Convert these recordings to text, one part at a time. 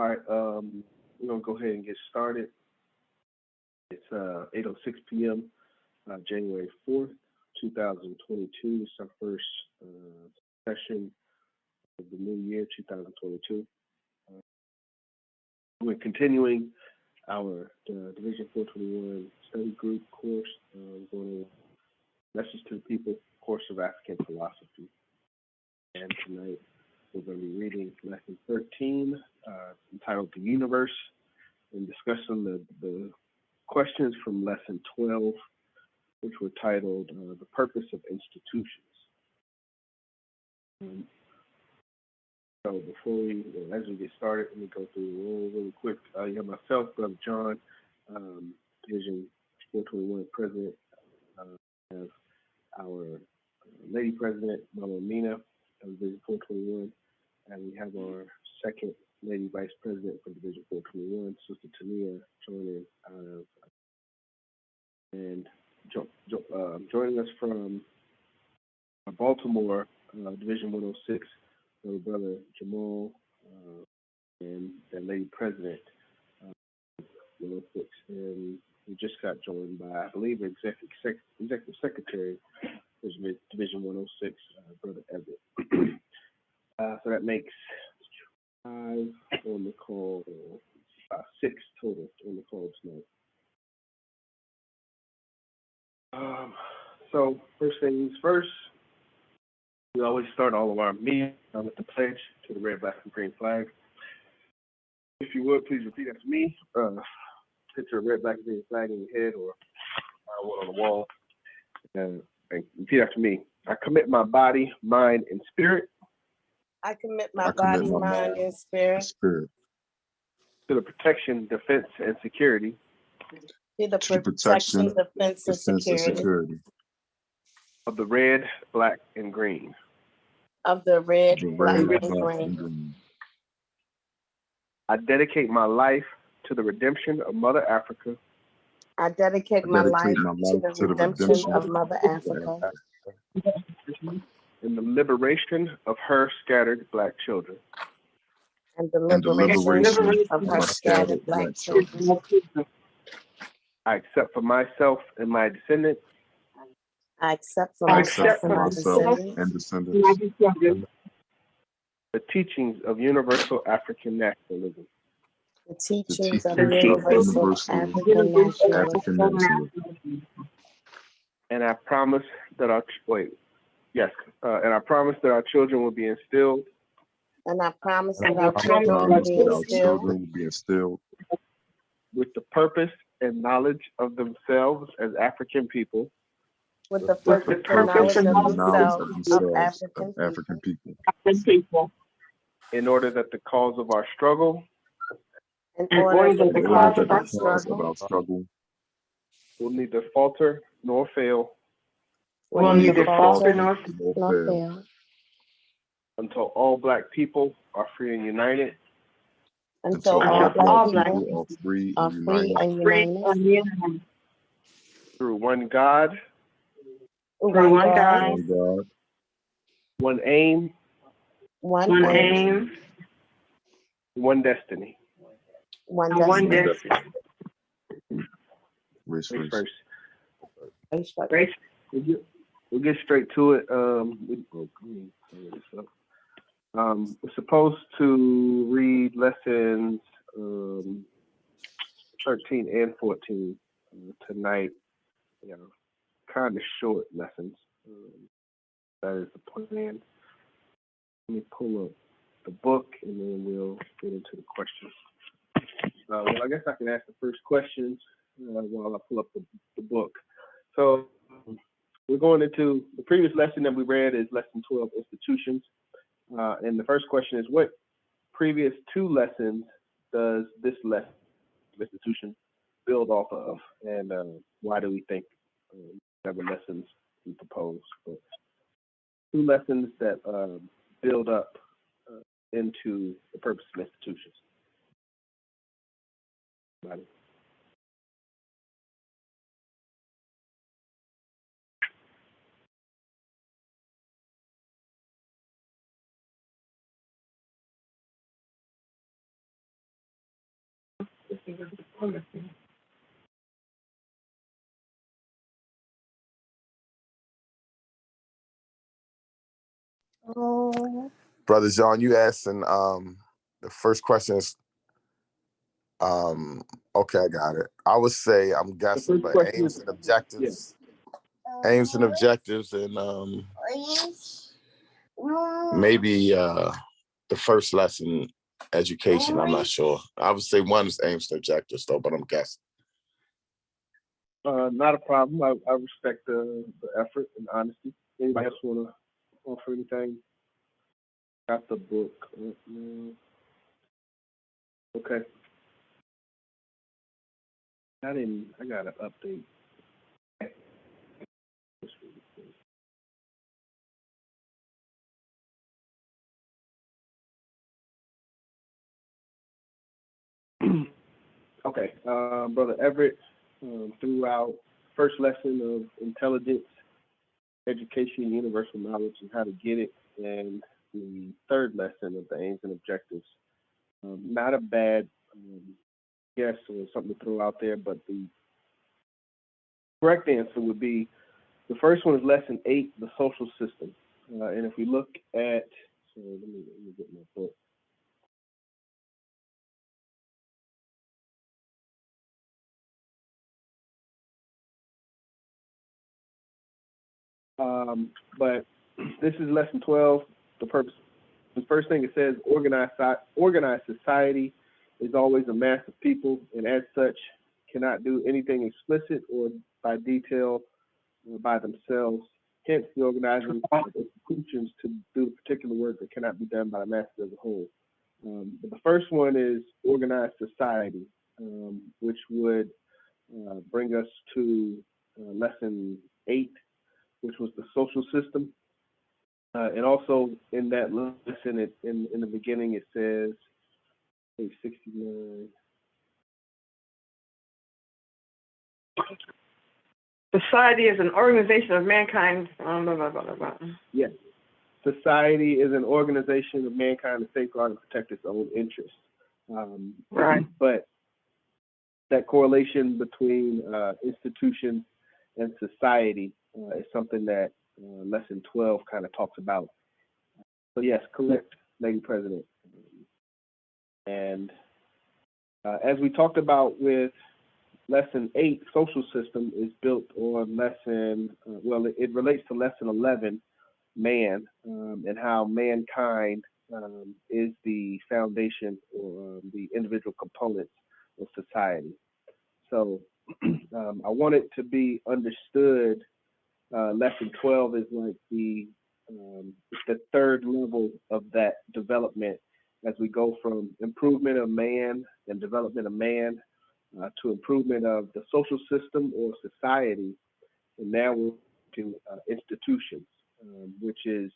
All right, we're gonna go ahead and get started. It's 8:06 p.m. January 4th, 2022. It's our first session of the new year, 2022. We're continuing our Division 421 study group course, going Message to the People, course of African philosophy. And tonight we're going to be reading lesson 13, entitled The Universe, and discussing the questions from lesson 12, which were titled The Purpose of Institutions. So as we get started, let me go through the role really quick. You have myself, Brother John, Division 421 President. We have our Lady President, Mama Amina, of Division 421, and we have our second Lady Vice President for Division 421, Sister Tania, joining joining us from Baltimore, Division 106, our brother Jamal, and the Lady President, 106, and we just got joined by, I believe, Executive Secretary for Division 106, Brother Everett. So that makes 5 on the call, 6 total on the call tonight. So first things first, we always start all of our meetings with the pledge to the red, black, and green flag. If you would, please repeat after me. Hit your red, black, and green flag in your head or one on the wall. And repeat after me. I commit my body, mind, and spirit. I commit my body, mind, and spirit to the protection, defense, and security to the protection, defense, and security of the red, black, and green. Of the red, black, and green. I dedicate my life to the redemption of Mother Africa. I dedicate my life to the redemption of Mother Africa. And the liberation of her scattered Black children. And the liberation of her scattered Black children. I accept for myself and my descendants. I accept for myself and my descendants. The teachings of universal African nationalism. The teachings of universal African nationalism. And I promise that and I promise that our children will be instilled. And I promise that our children will be instilled with the purpose and knowledge of themselves as African people. With the purpose and knowledge of themselves as African people. In order that the cause of our struggle. Will neither falter nor fail. Until all Black people are free and united. Until all Black people are free and united. Through one God. One aim. One destiny. One destiny. Race first. We'll get straight to it. We're supposed to read lessons 13 and 14 tonight. Kind of short lessons. That is the plan. Let me pull up the book and then we'll get into the questions. Well, I guess I can ask the first questions while I pull up the book. So we're going into the previous lesson that we read is lesson 12, institutions. And the first question is, what previous 2 lessons does this lesson, institution, build off of? And why do we think whatever lessons we propose? But 2 lessons that build up into the purpose of institutions. Brother John, you asking the first question is okay, I got it. I would say I'm guessing, but aims and objectives. Yeah. Aims and objectives and maybe the first lesson, education, I'm not sure. I would say one is aims and objectives though, but I'm guessing. Not a problem. I respect the effort and honesty. Anybody else want to offer anything? Got the book. Okay. I got an update. Okay, Brother Everett, throughout first lesson of intelligence, education, universal knowledge, and how to get it, and the third lesson of the aims and objectives. Not a bad guess or something to throw out there, but the correct answer would be the first one is lesson 8, the social system. And if we look at, so let me get my book. But this is lesson 12. The purpose. The first thing it says, organized society is always a mass of people, and as such, cannot do anything explicit or by detail or by themselves. Hence, the organizing of institutions to do particular work that cannot be done by the masses as a whole. But the first one is organized society, which would bring us to lesson 8, which was the social system. And also in that lesson, in the beginning, it says, page 69. Society is an organization of mankind. Yes. Society is an organization of mankind to safeguard and protect its own interests. Right. But that correlation between institutions and society is something that lesson 12 kind of talks about. So yes, correct, Lady President. And as we talked about with lesson 8, social system is built on lesson, it relates to lesson 11, man, and how mankind is the foundation or the individual components of society. So I want it to be understood, lesson 12 is like the third level of that development as we go from improvement of man and development of man to improvement of the social system or society, and now we're to institutions, which is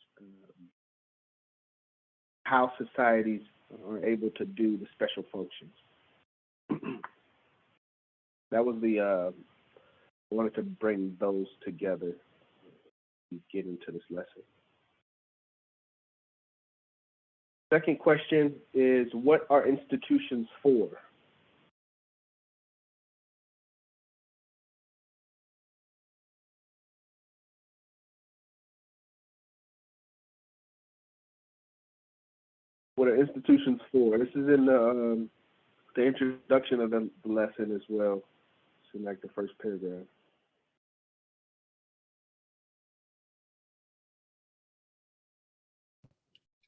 how societies are able to do the special functions. That was I wanted to bring those together to get into this lesson. Second question is, what are institutions for? What are institutions for? This is in the introduction of the lesson as well. It's in like the first paragraph.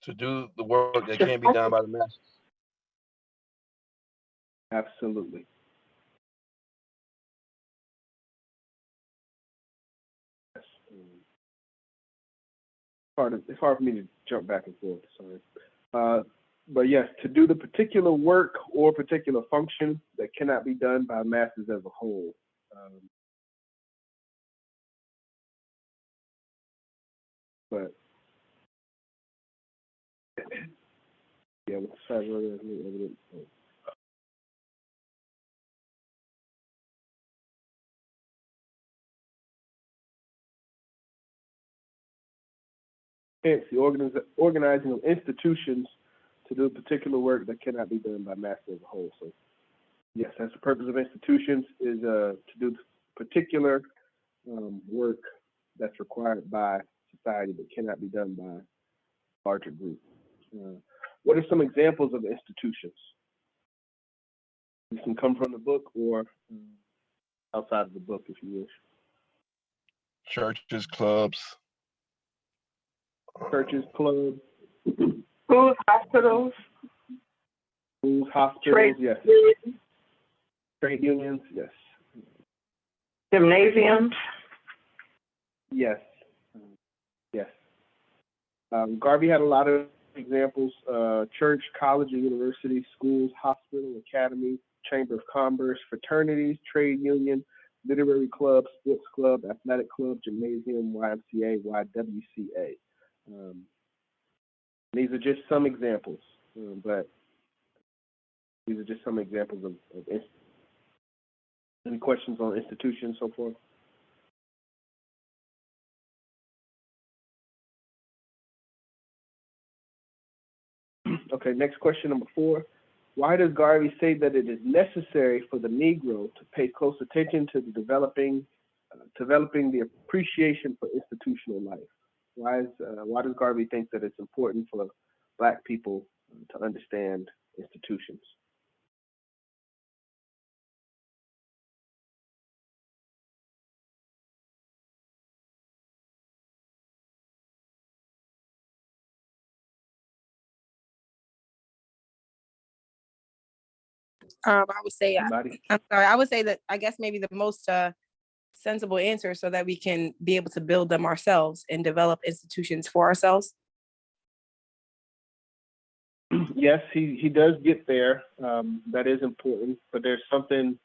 To do the work that can't be done by the masses. Absolutely. Yes. It's hard for me to jump back and forth, sorry. But yes, to do the particular work or particular function that cannot be done by masses as a whole. But yeah, what's that? Hence, the organizing of institutions to do particular work that cannot be done by masses as a whole. So Yes, that's the purpose of institutions, is to do particular work that's required by society but cannot be done by larger groups. What are some examples of institutions? This can come from the book or outside of the book, if you wish. Churches, clubs. Churches, clubs, Schools, hospitals, schools, hospitals, trade yes. Trade unions, yes. gymnasiums. Yes. Yes. Garvey had a lot of examples: church, college and university, schools, hospital, academy, chamber of commerce, fraternities, trade union, literary club, sports club, athletic club, gymnasium, YMCA, YWCA. These are just some examples, but these are just some examples of any questions on institutions so far? Okay, next question, number 4. Why does Garvey say that it is necessary for the Negro to pay close attention to the developing the appreciation for institutional life? Why does Garvey think that it's important for Black people to understand institutions? I would say, Anybody? I'm sorry, I would say that I guess maybe the most sensible answer so that we can be able to build them ourselves and develop institutions for ourselves. Yes, he does get there. That is important, but there's something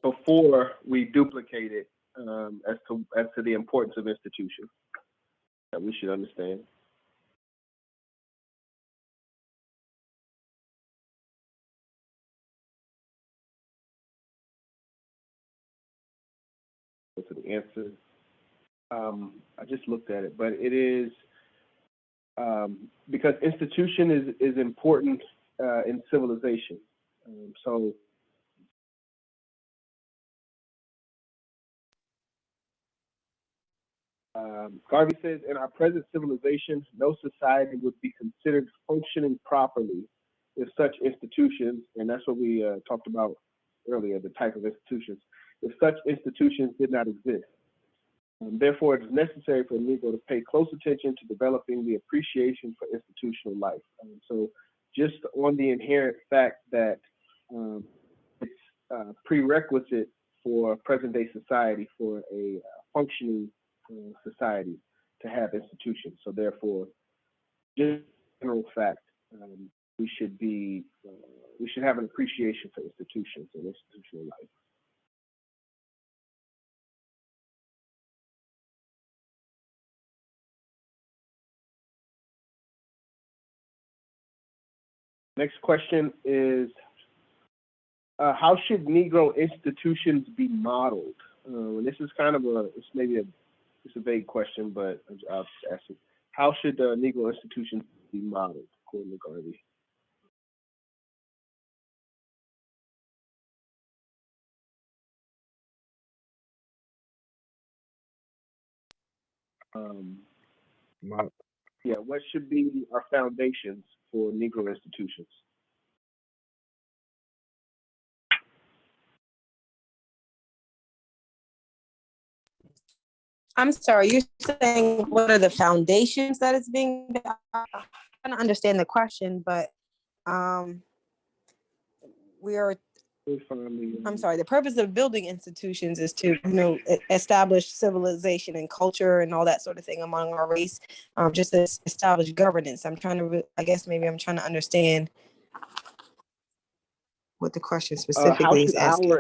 before we duplicate it as to the importance of institutions that we should understand. To the answer, I just looked at it, but it is because institution is important in civilization. So Garvey says, in our present civilization, no society would be considered functioning properly if such institutions, and that's what we talked about earlier, the type of institutions, if such institutions did not exist. Therefore, it is necessary for the Negro to pay close attention to developing the appreciation for institutional life. So just on the inherent fact that it's prerequisite for present-day society, for a functioning society, to have institutions. So therefore, just general fact, we should have an appreciation for institutions and institutional life. Next question is, how should Negro institutions be modeled? And this is kind of it's a vague question, but I'll just ask it. How should Negro institutions be modeled, according to Garvey? Yeah, what should be our foundations for Negro institutions? I'm sorry, you're saying what are the foundations that it's being, I'm trying to understand the question, but we are, I'm sorry, the purpose of building institutions is to, establish civilization and culture and all that sort of thing among our race, just to establish governance. I'm trying to, I guess maybe I'm trying to understand what the question specifically is asking.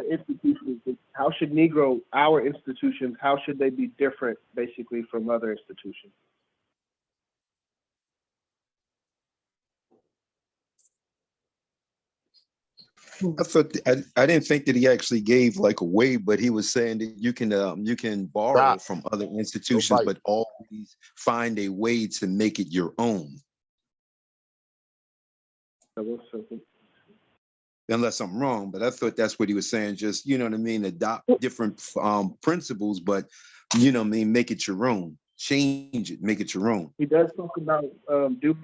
How should our institutions, how should they be different basically from other institutions? I didn't think that he actually gave like a way, but he was saying that you can borrow from other institutions, but always find a way to make it your own. unless I'm wrong, but I thought that's what he was saying. Just, you know what I mean, adopt different principles, but, you know what I mean, make it your own. Change it, make it your own. He does talk about Duke.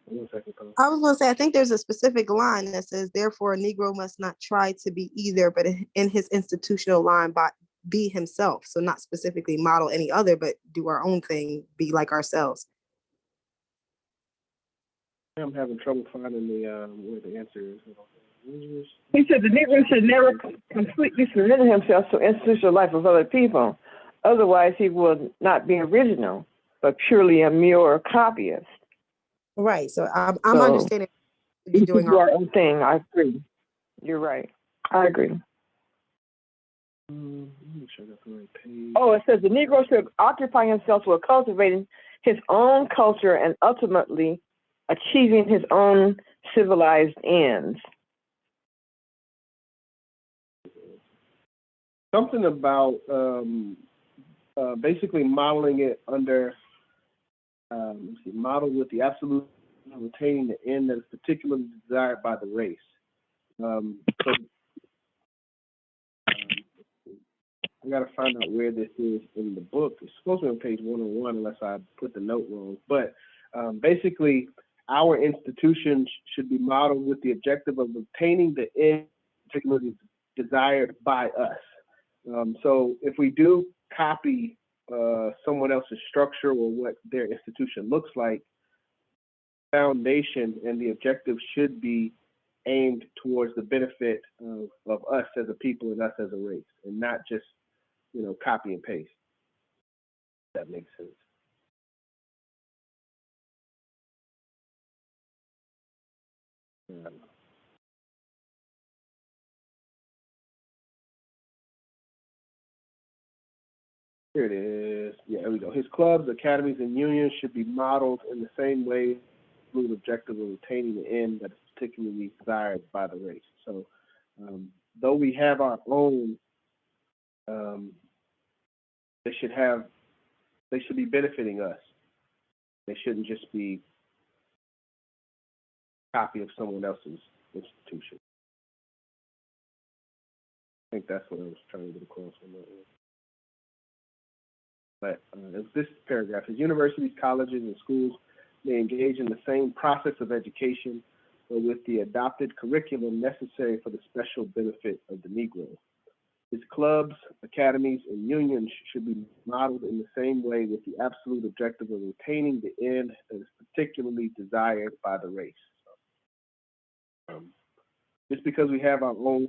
1 second, I was going to say, I think there's a specific line that says, therefore, a Negro must not try to be either, but in his institutional line, be himself. So not specifically model any other, but do our own thing, be like ourselves. I'm having trouble finding the where the answer is. He said the Negro should never completely surrender himself to institutional life of other people. Otherwise, he will not be original, but purely a mere copyist. Right. So I'm understanding be doing our own thing. I agree. You're right. I agree. Let me sure that's the right page. Oh, it says the Negro should occupy himself with cultivating his own culture and ultimately achieving his own civilized ends. Something about basically modeling it under, model with the absolute retaining the end that is particularly desired by the race. I got to find out where this is in the book. It's supposed to be on page 101 unless I put the note wrong. But basically, our institutions should be modeled with the objective of obtaining the end particularly desired by us. So if we do copy someone else's structure or what their institution looks like, foundation and the objective should be aimed towards the benefit of us as a people and us as a race, and not just, you know, copy and paste. That makes sense. Here it is. Yeah, here we go. His clubs, academies, and unions should be modeled in the same way with the objective of attaining the end that is particularly desired by the race. So, though we have our own, they should be benefiting us. They shouldn't just be a copy of someone else's institution. I think that's what I was trying to get across on that one. But it's this paragraph. His universities, colleges, and schools may engage in the same process of education, but with the adopted curriculum necessary for the special benefit of the Negro. His clubs, academies, and unions should be modeled in the same way with the absolute objective of attaining the end that is particularly desired by the race. Just because we have our own,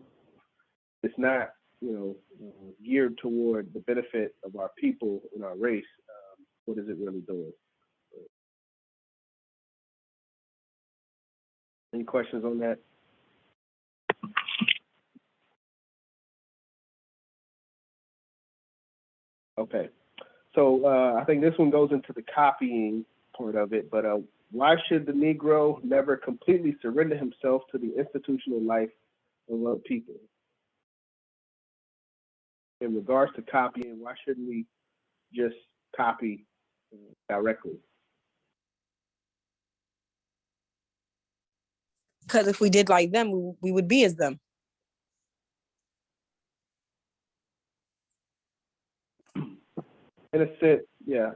it's not, you know, geared toward the benefit of our people and our race. What is it really doing? Any questions on that? Okay, so I think this one goes into the copying part of it, but why should the Negro never completely surrender himself to the institutional life of other people? In regards to copying, why shouldn't we just copy directly? Because if we did like them, we would be as them. In a sense, yes.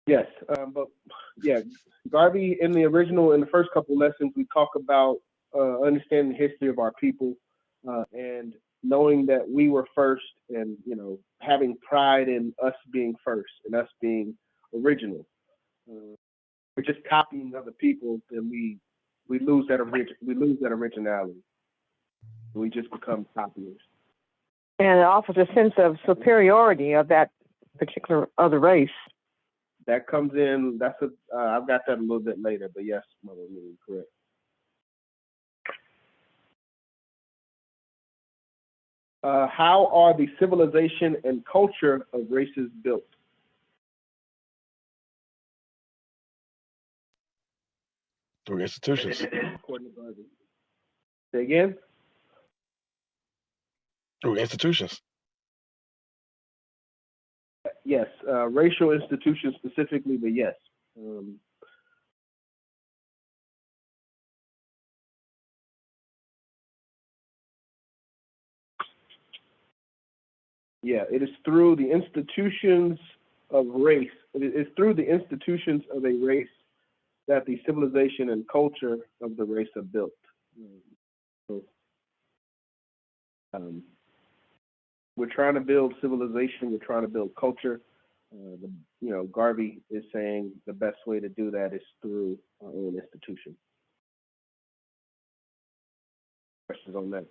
Yes, but yeah, Garvey, in the first couple lessons, we talk about understanding the history of our people and knowing that we were first, and, you know, having pride in us being first and us being original. We're just copying other people, then we lose that originality. We just become copiers. And it offers a sense of superiority of that particular other race. That comes in. I've got that a little bit later, but yes, Mother, you're correct. How are the civilization and culture of races built? Through institutions. According to Garvey. Say again? Through institutions. Yes, racial institutions specifically, but yes. Yeah, it is through the institutions of race. It is through the institutions of a race that the civilization and culture of the race are built. So, we're trying to build civilization. We're trying to build culture. Garvey is saying the best way to do that is through our own institution. Questions on that?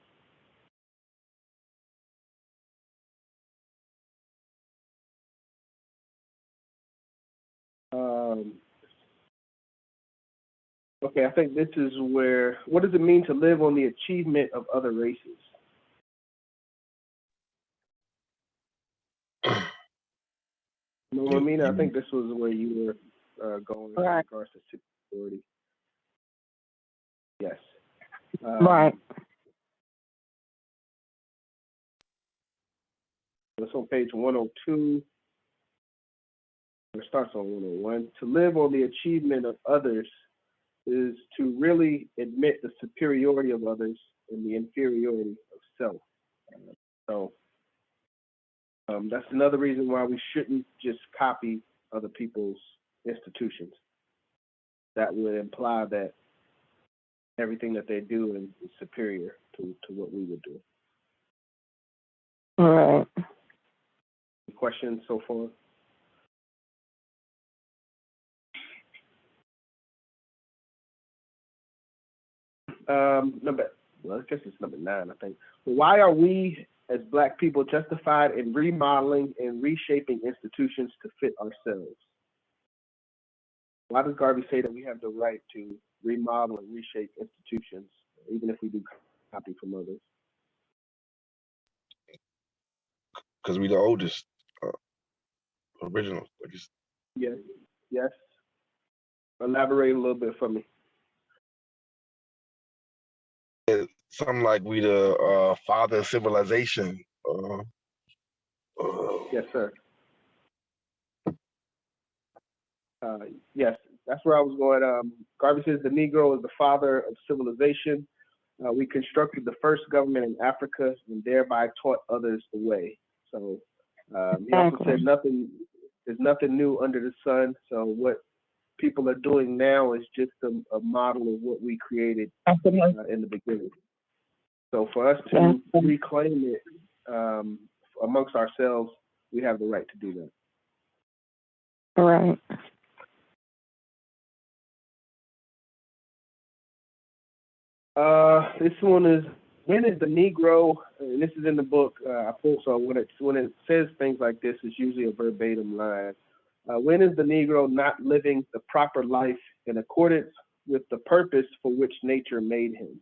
Okay, I think this is where, what does it mean to live on the achievement of other races? You know what I mean? I think this was where you were going in regards to superiority. Yes. Right. It's on page 102. It starts on 101. To live on the achievement of others is to really admit the superiority of others and the inferiority of self. So that's another reason why we shouldn't just copy other people's institutions. That would imply that everything that they do is superior to what we would do. All right. Any questions so far? I guess it's number 9, I think. Why are we as Black people justified in remodeling and reshaping institutions to fit ourselves? Why does Garvey say that we have the right to remodel and reshape institutions, even if we do copy from others? Because we're the oldest original. Yes. Yes. Elaborate a little bit for me. Something like we the father of civilization. Yes, sir. Yes, that's where I was going. Garvey says the Negro is the father of civilization. We constructed the first government in Africa and thereby taught others the way. So he also said there's nothing new under the sun. So what people are doing now is just a model of what we created in the beginning. So for us to reclaim it amongst ourselves, we have the right to do that. All right. This one is, when is the Negro, and this is in the book, I pulled, so when it says things like this, it's usually a verbatim line. When is the Negro not living the proper life in accordance with the purpose for which nature made him?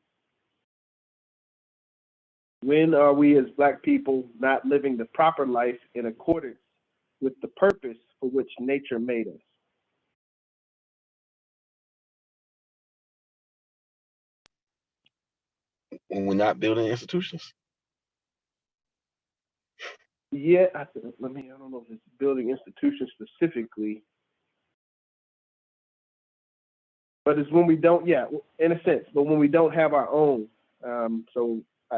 When are we as Black people not living the proper life in accordance with the purpose for which nature made us? When we're not building institutions. Yeah, I don't know if it's building institutions specifically, but it's when we don't, in a sense, but when we don't have our own.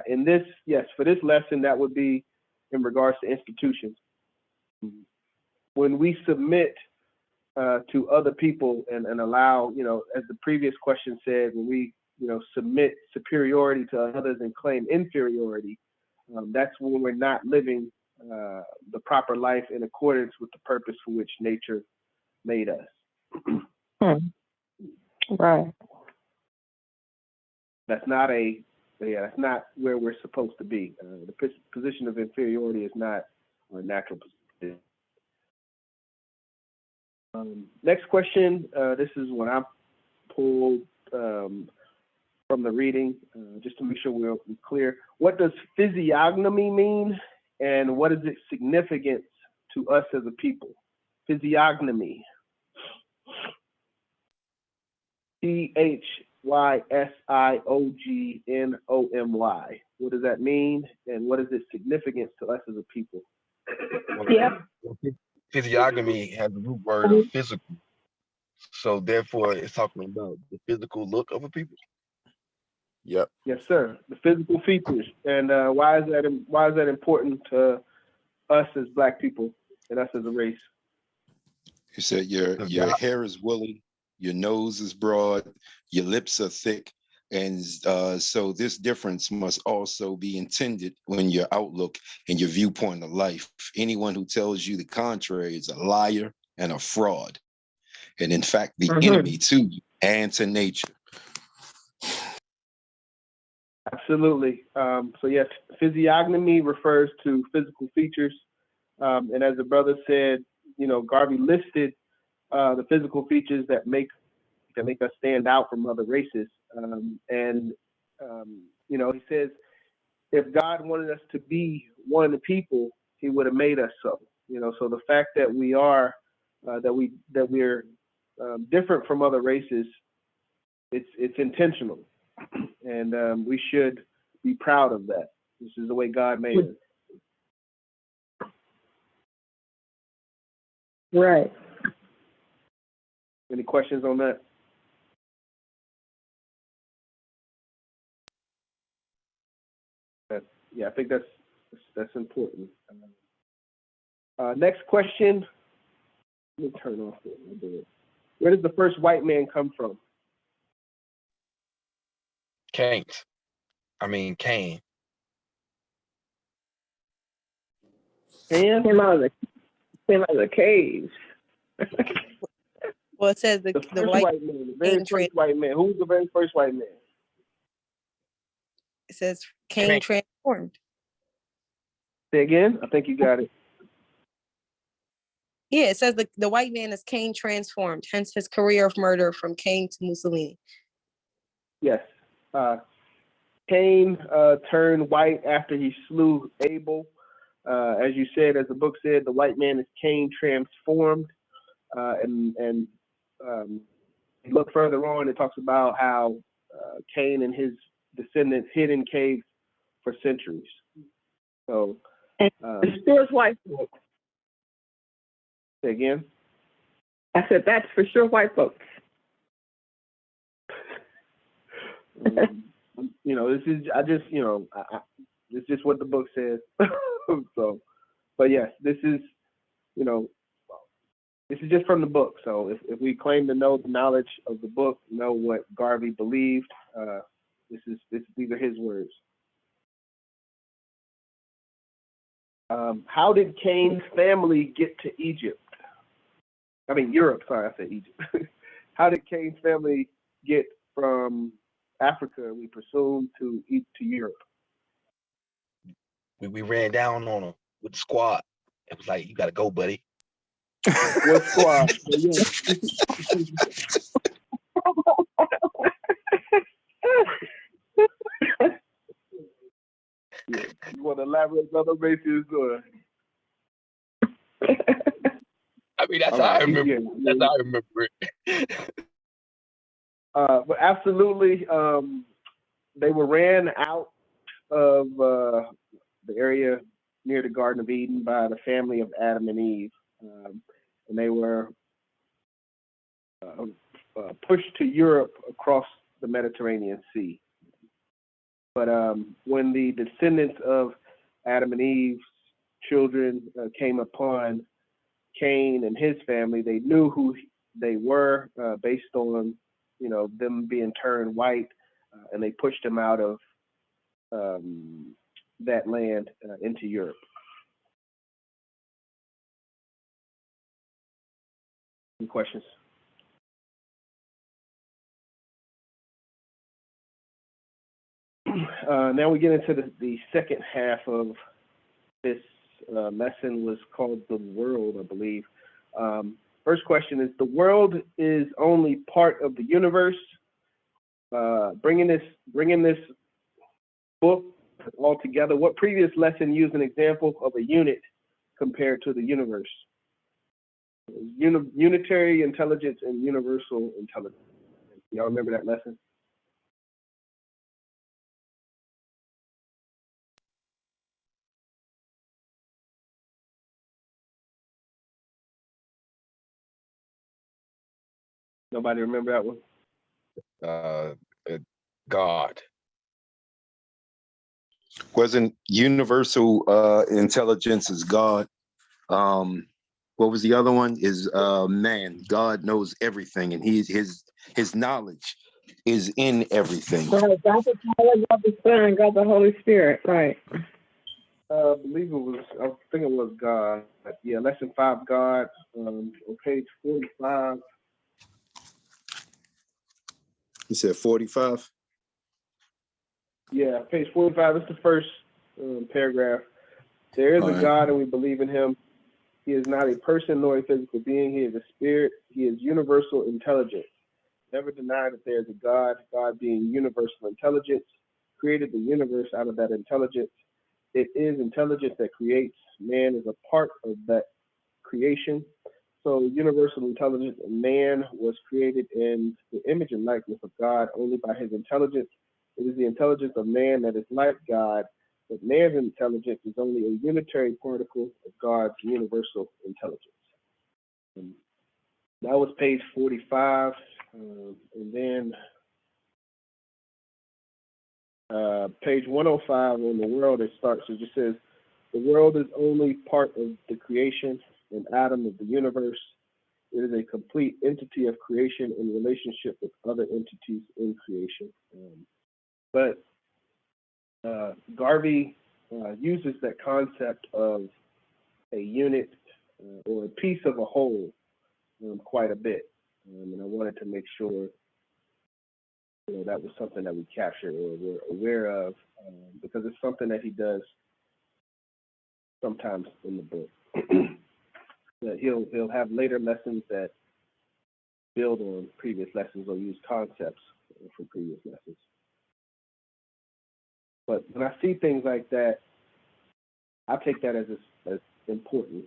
In this, yes, for this lesson, that would be in regards to institutions. When we submit to other people and allow, as the previous question said, when we, submit superiority to others and claim inferiority, that's when we're not living the proper life in accordance with the purpose for which nature made us. Right. That's not that's not where we're supposed to be. The position of inferiority is not our natural position. Next question. This is what I pulled from the reading, just to make sure we're clear. What does physiognomy mean, and what is its significance to us as a people? Physiognomy. Physiognomy. What does that mean, and what is its significance to us as a people? Physiognomy has the root word of physical, so therefore it's talking about the physical look of a people. Yep. Yes, sir. The physical features, and why is that important to us as Black people and us as a race. You said your hair is woolly, your nose is broad, your lips are thick, and so this difference must also be intended when your outlook and your viewpoint of life. Anyone who tells you the contrary is a liar and a fraud, and in fact, the enemy to you and to nature. Absolutely. So yes, physiognomy refers to physical features, and as the brother said, Garvey listed the physical features that make us stand out from other races. He says, if God wanted us to be one of the people, He would have made us so. So the fact that we are we're different from other races, it's intentional, and we should be proud of that. This is the way God made us. Right. Any questions on that? Yeah, I think that's important. Next question. Let me turn off it. Where did the first white man come from? Cain. Came out of the cave. Well, it says the white man, the very first white man. Who's the very first white man? It says Cain transformed. Say again? I think you got it. Yeah, it says the white man is Cain transformed, hence his career of murder from Cain to Mussolini. Yes. Cain turned white after he slew Abel. As you said, as the book said, the white man is Cain transformed. And look further on, it talks about how Cain and his descendants hid in caves for centuries. So, it's sure white folks. Say again? I said that's for sure white folks. This is it's just what the book says. So, but yes, this is just from the book. So if we claim to know the knowledge of the book, know what Garvey believed, these are his words. How did Cain's family get to Egypt? I mean Europe. Sorry, I said Egypt. How did Cain's family get from Africa, we presume, to Europe? We ran down on them with the squad. It was like, you got to go, buddy. What squad? Yeah. You want to elaborate on the races, or? I mean, that's how I remember. Yeah. That's how I remember it. But absolutely, they were ran out of the area near the Garden of Eden by the family of Adam and Eve, and they were pushed to Europe across the Mediterranean Sea. But when the descendants of Adam and Eve's children came upon Cain and his family, they knew who they were based on, them being turned white, and they pushed them out of that land into Europe. Any questions? Now we get into the second half of this lesson, was called The World, I believe. First question is, the world is only part of the universe. Bringing this book all together, what previous lesson used an example of a unit compared to the universe? Unitary intelligence and universal intelligence. Y'all remember that lesson? Nobody remember that one? God. Wasn't universal intelligence is God. What was the other one? Is man. God knows everything, and his knowledge is in everything. Right, God the Father, God the Son, God the Holy Spirit. Right. I believe it was, I think it was God. Yeah, lesson 5, God, on page 45. You said 45? Yeah, page 45 is the first paragraph. There is All a right. God and we believe in him. He is not a person nor a physical being. He is a spirit. He is universal intelligence. Never deny that there is a God. God being universal intelligence created the universe out of that intelligence. It is intelligence that creates. Man is a part of that creation. So universal intelligence, man was created in the image and likeness of God only by his intelligence. It is the intelligence of man that is like God, but man's intelligence is only a unitary particle of God's universal intelligence. And that was page 45. And then page 105 on the world, it starts, it just says, the world is only part of the creation, an atom of the universe. It is a complete entity of creation in relationship with other entities in creation. But Garvey uses that concept of a unit or a piece of a whole quite a bit. And I wanted to make sure that was something that we captured or we're aware of because it's something that he does sometimes in the book. That he'll have later lessons that build on previous lessons or use concepts from previous lessons. But when I see things like that, I take that as important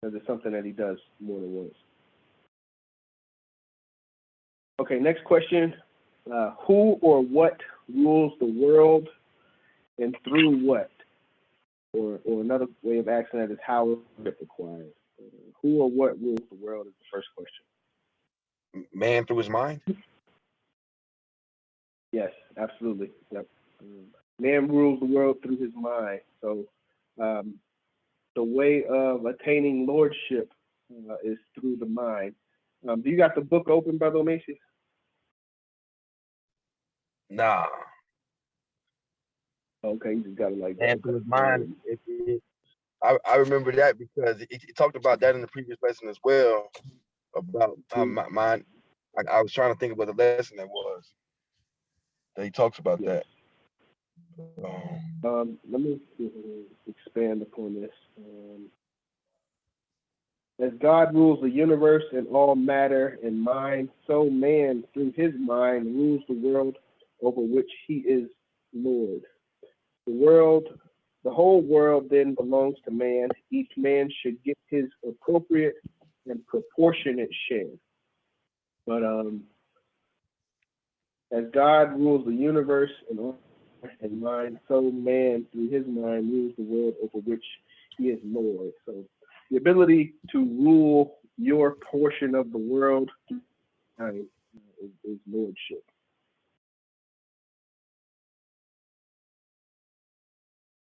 because it's something that he does more than once. Okay, next question. Who or what rules the world and through what? Or another way of asking that is how is it required? Who or what rules the world is the first question. Man through his mind? Yes, absolutely. Yep. Man rules the world through his mind. So the way of attaining lordship is through the mind. Do you got the book open, Brother Macy? Nah. Okay, you just got it like that. Man through his mind. I remember that because he talked about that in the previous lesson as well, about my mind. I was trying to think of what the lesson that was. That he talks about that. Let me expand upon this. As God rules the universe and all matter and mind, so man, through his mind, rules the world over which he is Lord. The whole world then belongs to man. Each man should get his appropriate and proportionate share. But as God rules the universe and mind, so man, through his mind, rules the world over which he is Lord. So the ability to rule your portion of the world is lordship.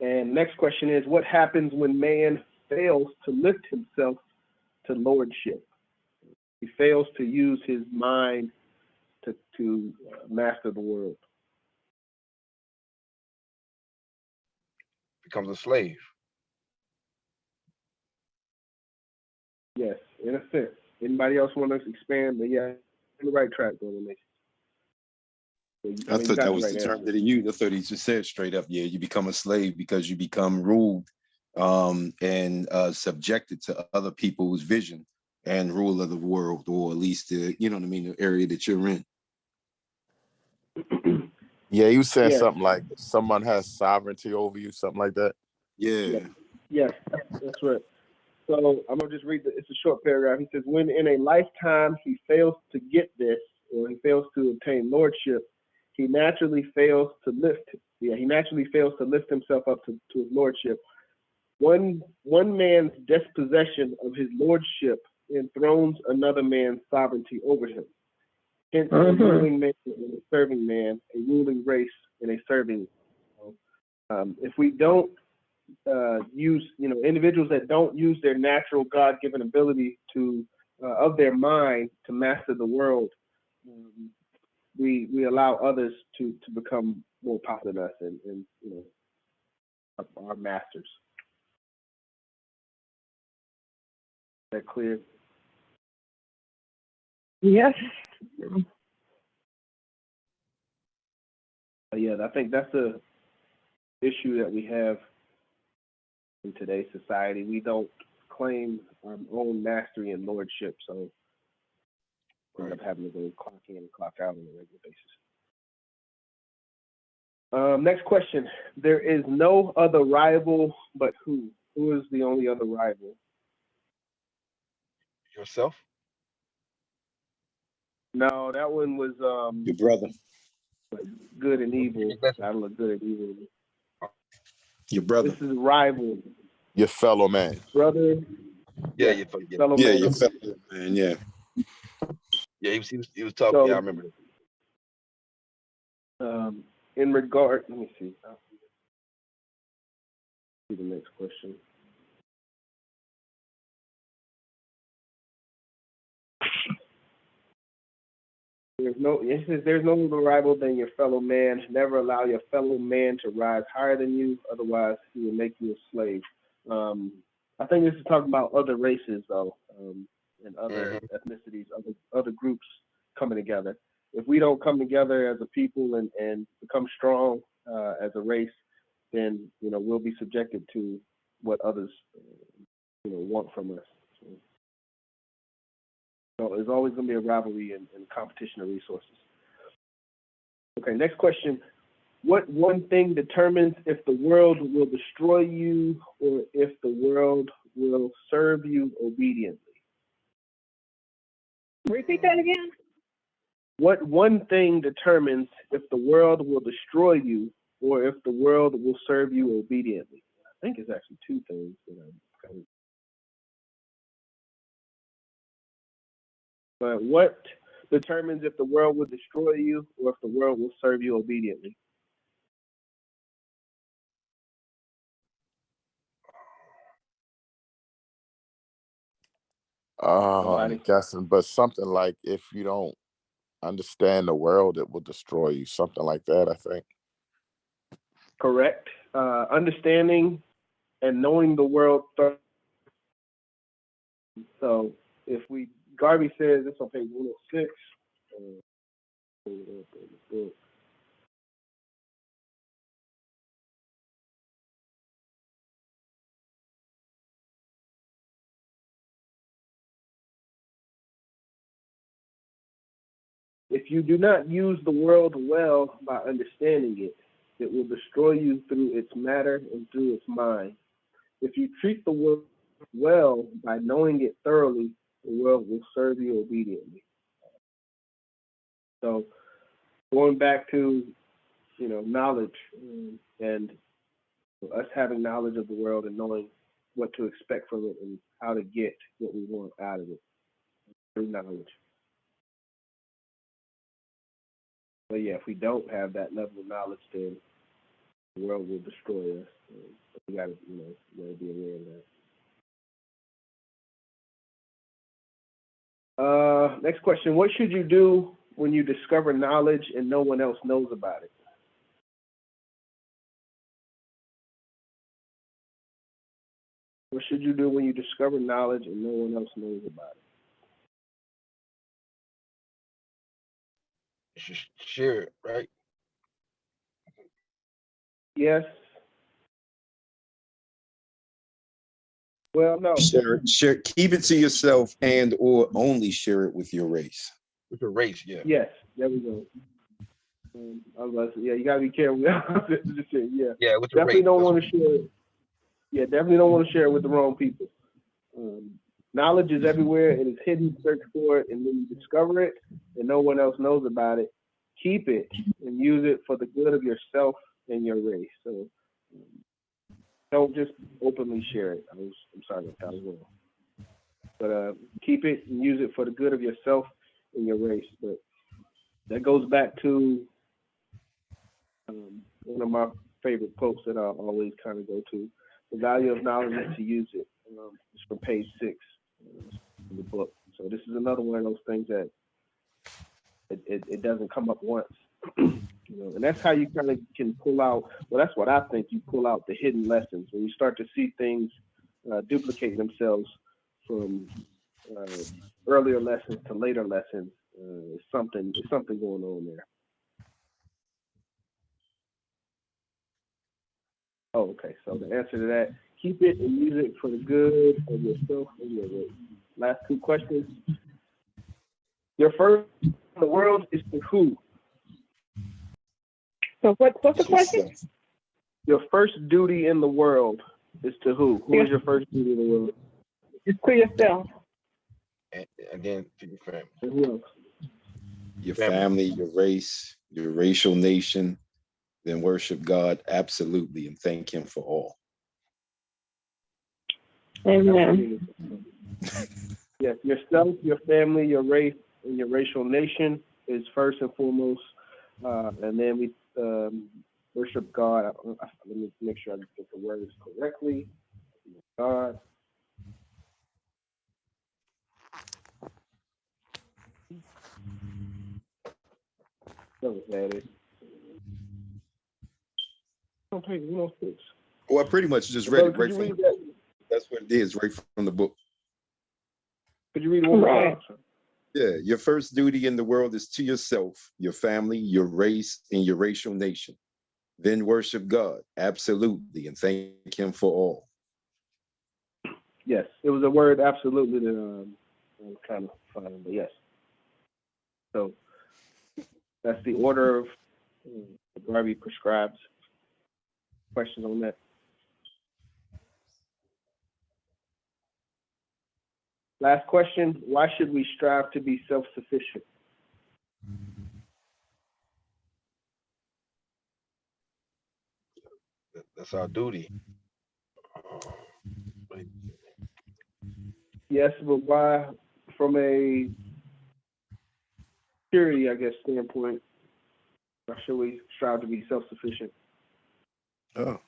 And next question is, what happens when man fails to lift himself to lordship? He fails to use his mind to master the world. Becomes a slave. Yes, in a sense. Anybody else want to expand? But yeah, in the right track, Brother Mason. I thought that was the term that he used. I thought he just said straight up, yeah, you become a slave because you become ruled and subjected to other people's vision and rule of the world, or at least the, you know what I mean, the area that you're in. Yeah, you said something like someone has sovereignty over you, something like that. Yeah. Yes, that's right. So I'm gonna just read it's a short paragraph. He says, when in a lifetime he fails to get this, or he fails to obtain lordship, he naturally fails to lift himself up to his lordship. One man's dispossession of his lordship enthrones another man's sovereignty over him. Hence, a ruling man and a serving man, a ruling race and a serving If we don't use, individuals that don't use their natural God-given ability of their mind to master the world, we allow others to become more popular than us and our masters. Is that clear? Yes. Yeah, I think that's the issue that we have in today's society. We don't claim our own mastery and lordship, so we end up having to go clock in and clock out on a regular basis. Next question. There is no other rival but who? Who is the only other rival? Yourself? No, that one was Your brother. good and evil. Battle of good and evil. Your brother. This is rival. Your fellow man. Brother. Yeah, fellow yeah, man. your fellow man. Yeah. Yeah, he was talking. So, yeah, I remember that. In regard, let me see. See the next question. It says there's no other rival than your fellow man. Never allow your fellow man to rise higher than you, otherwise he will make you a slave. I think this is talking about other races though, and other ethnicities, other groups coming together. If we don't come together as a people and become strong as a race, then we'll be subjected to what others want from us. So there's always going to be a rivalry and competition of resources. Okay, next question. What one thing determines if the world will destroy you or if the world will serve you obediently? Repeat that again. What one thing determines if the world will destroy you or if the world will serve you obediently? I think it's actually two things that I'm kind of. But what determines if the world will destroy you or if the world will serve you obediently? I'm guessing, but something like if you don't understand the world, it will destroy you. Something like that, I think. Correct. Understanding and knowing the world. So if Garvey says, it's on page 106. If you do not use the world well by understanding it, it will destroy you through its matter and through its mind. If you treat the world well by knowing it thoroughly, the world will serve you obediently. So going back to, knowledge and us having knowledge of the world and knowing what to expect from it and how to get what we want out of it through knowledge. But yeah, if we don't have that level of knowledge, then the world will destroy us. We gotta, be aware of that. Next question. What should you do when you discover knowledge and no one else knows about it? What should you do when you discover knowledge and no one else knows about it? You should share it, right? Yes. Well, no. Share. Keep it to yourself and/or only share it with your race. With your race, yeah. Yes. There we go. I was about to say, you gotta be careful. Yeah, with your definitely race. don't want to share it. Yeah, definitely don't want to share it with the wrong people. Knowledge is everywhere. It is hidden. Search for it, and when you discover it, and no one else knows about it, keep it and use it for the good of yourself and your race. So don't just openly share it. I'm sorry if that was wrong. But keep it and use it for the good of yourself and your race. But that goes back to one of my favorite quotes that I always kind of go to. The value of knowledge is to use it. It's from page 6 in the book. So this is another one of those things that it doesn't come up once. And that's how you kind of can pull out, well, that's what I think, you pull out the hidden lessons. When you start to see things duplicate themselves from earlier lessons to later lessons, there's something going on there. Oh, okay. So the answer to that, keep it and use it for the good of yourself and your race. Last 2 questions. Your first in the world is to who? So what's the question? Your first duty in the world is to who? Who is your first duty in the world? It's to yourself. And again, to your family. And who else? Your family, your race, your racial nation, then worship God absolutely and thank him for all. Amen. Yes, yourself, your family, your race, and your racial nation is first and foremost. And then we worship God. Let me make sure I get the words correctly. God. That was that. On page 106. Well, I pretty much just read it right from the book. That's what it is, right from the book. Could you read one more time? Yeah, your first duty in the world is to yourself, your family, your race, and your racial nation. Then worship God, absolutely, and thank him for all. Yes, it was a word absolutely that I was kind of finding, but yes. So that's the order of the Garvey prescribes. Questions on that? Last question, why should we strive to be self-sufficient? That's our duty. Yes, but why, from a security, I guess, standpoint, why should we strive to be self-sufficient? Oh.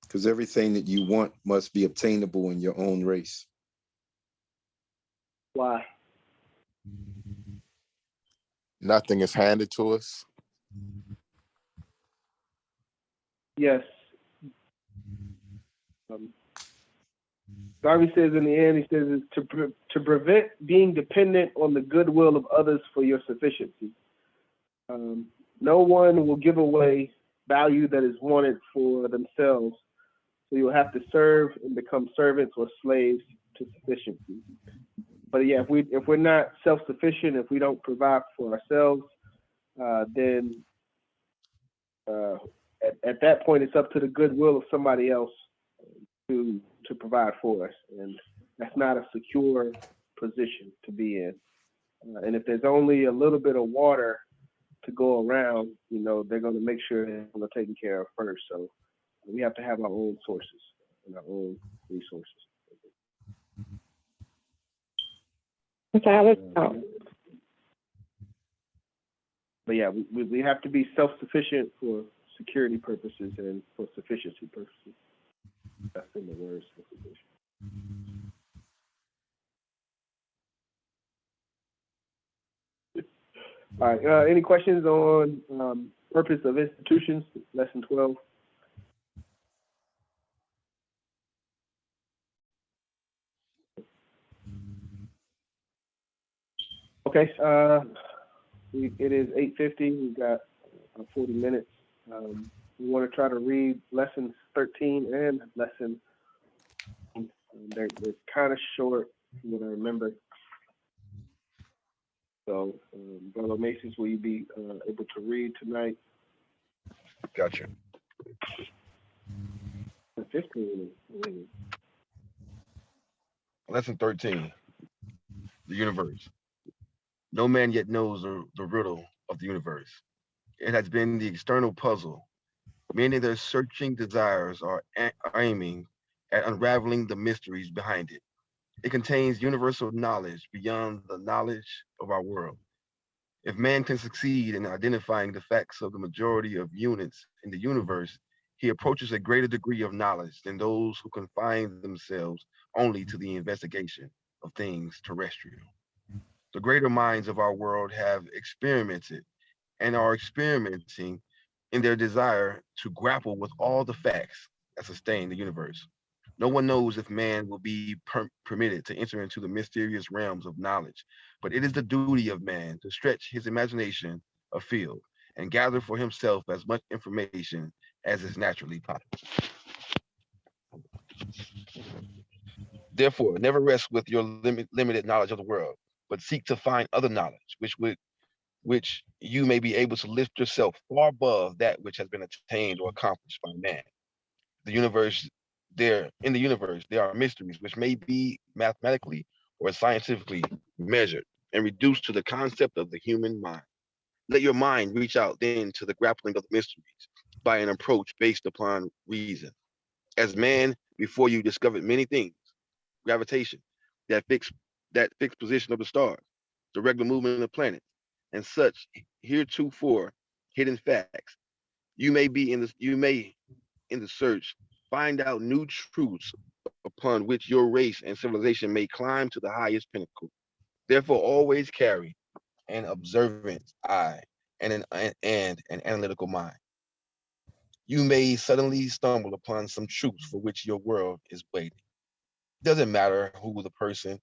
Because everything that you want must be obtainable in your own race. Why? Nothing is handed to us. Yes. Garvey says in the end, he says, to prevent being dependent on the goodwill of others for your sufficiency. No one will give away value that is wanted for themselves, so you'll have to serve and become servants or slaves to sufficiency. But yeah, if we're not self-sufficient, if we don't provide for ourselves, then at that point, it's up to the goodwill of somebody else to provide for us, and that's not a secure position to be in. And if there's only a little bit of water to go around, they're going to make sure they're taken care of first. So we have to have our own sources and our own resources. But yeah, we have to be self-sufficient for security purposes and for sufficiency purposes. That's in the word self-sufficient. All right. Any questions on purpose of institutions, lesson 12? Okay. It is 8:50. We've got 40 minutes. We want to try to read lessons 13 and lesson. They're kind of short, from what I remember. So, Brother Macy's, will you be able to read tonight? Gotcha. 15. Lesson 13, the universe. No man yet knows the riddle of the universe. It has been the external puzzle. Many of their searching desires are aiming at unraveling the mysteries behind it. It contains universal knowledge beyond the knowledge of our world. If man can succeed in identifying the facts of the majority of units in the universe, he approaches a greater degree of knowledge than those who confine themselves only to the investigation of things terrestrial. The greater minds of our world have experimented and are experimenting in their desire to grapple with all the facts that sustain the universe. No one knows if man will be permitted to enter into the mysterious realms of knowledge, but it is the duty of man to stretch his imagination afield and gather for himself as much information as is naturally possible. Therefore, never rest with your limited knowledge of the world, but seek to find other knowledge, which you may be able to lift yourself far above that which has been attained or accomplished by man. The universe, in the universe, there are mysteries which may be mathematically or scientifically measured and reduced to the concept of the human mind. Let your mind reach out then to the grappling of the mysteries by an approach based upon reason. As man, before you discovered many things, gravitation, that fixed that fixed position of the stars, the regular movement of planets, and such heretofore hidden facts. You may in the search find out new truths upon which your race and civilization may climb to the highest pinnacle. Therefore, always carry an observant eye and an analytical mind. You may suddenly stumble upon some truths for which your world is waiting. Doesn't matter who the person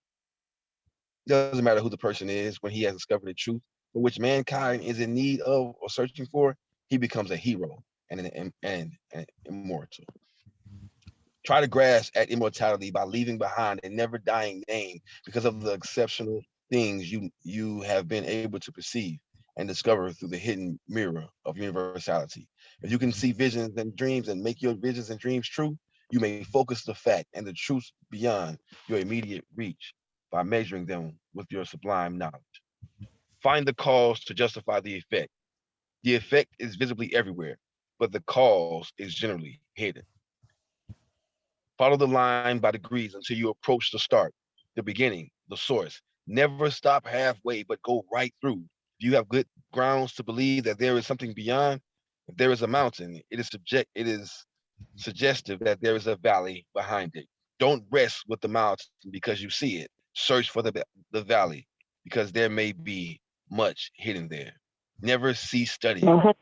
doesn't matter who the person is when he has discovered the truth for which mankind is in need of or searching for, he becomes a hero and immortal. Try to grasp at immortality by leaving behind a never dying name because of the exceptional things you have been able to perceive and discover through the hidden mirror of universality. If you can see visions and dreams and make your visions and dreams true, you may focus the fact and the truth beyond your immediate reach by measuring them with your sublime knowledge. Find the cause to justify the effect. The effect is visibly everywhere, but the cause is generally hidden. Follow the line by degrees until you approach the start, the beginning, the source. Never stop halfway, but go right through. If you have good grounds to believe that there is something beyond, if there is a mountain, it is suggestive that there is a valley behind it. Don't rest with the mountain because you see it. Search for the valley because there may be much hidden there. Never cease studying Uh-huh.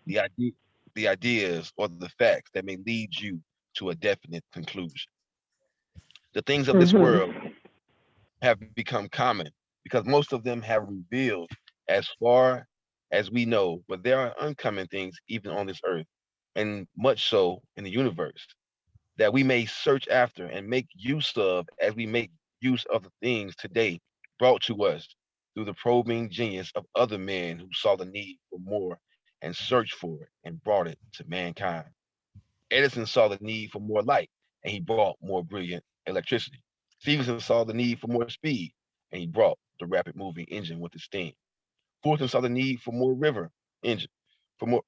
the ideas or the facts that may lead you to a definite conclusion. The things of this world Mm-hmm. have become common because most of them have revealed as far as we know, but there are uncommon things even on this earth, and much so in the universe, that we may search after and make use of as we make use of the things today brought to us through the probing genius of other men who saw the need for more and searched for it and brought it to mankind. Edison saw the need for more light and he brought more brilliant electricity. Stevenson saw the need for more speed and he brought the rapid moving engine with its steam. Fulton saw the need for more river engine, for more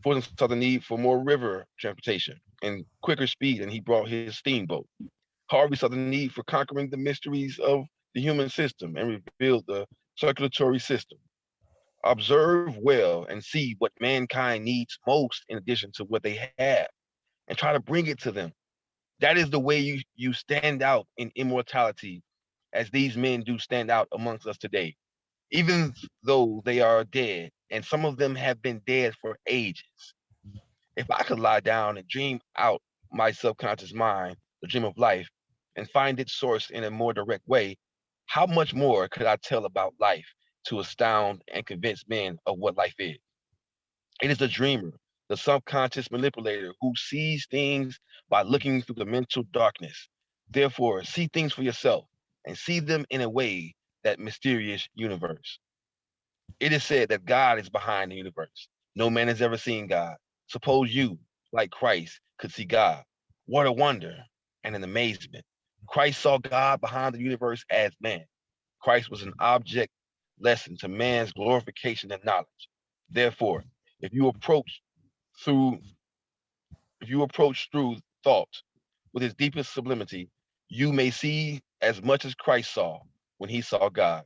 Fulton saw the need for more river transportation and quicker speed, and he brought his steamboat. Harvey saw the need for conquering the mysteries of the human system and revealed the circulatory system. Observe well and see what mankind needs most in addition to what they have, and try to bring it to them. That is the way you stand out in immortality, as these men do stand out amongst us today, even though they are dead, and some of them have been dead for ages. If I could lie down and dream out my subconscious mind, the dream of life, and find its source in a more direct way, how much more could I tell about life to astound and convince men of what life is? It is the dreamer, the subconscious manipulator who sees things by looking through the mental darkness. Therefore, see things for yourself and see them in a way that mysterious universe. It is said that God is behind the universe. No man has ever seen God. Suppose you, like Christ, could see God. What a wonder and an amazement. Christ saw God behind the universe as man. Christ was an object lesson to man's glorification and knowledge. Therefore, if you approach through if you approach through thought with its deepest sublimity, you may see as much as Christ saw when he saw God.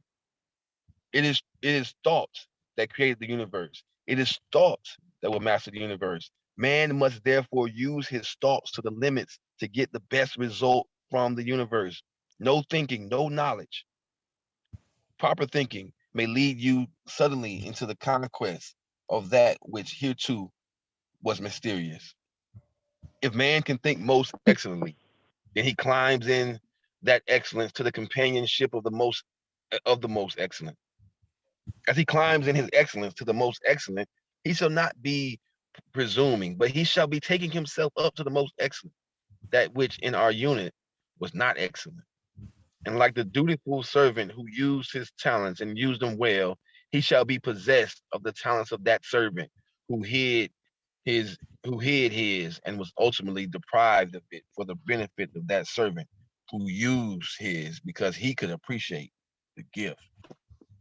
It is thought that created the universe. It is thoughts that will master the universe. Man must therefore use his thoughts to the limits to get the best result from the universe. No thinking, no knowledge. Proper thinking may lead you suddenly into the conquest of that which hereto was mysterious. If man can think most excellently, then he climbs in that excellence to the companionship of the most excellent. As he climbs in his excellence to the most excellent, he shall not be presuming, but he shall be taking himself up to the most excellent, that which in our unit was not excellent. And like the dutiful servant who used his talents and used them well, he shall be possessed of the talents of that servant who hid his and was ultimately deprived of it for the benefit of that servant who used his because he could appreciate the gift.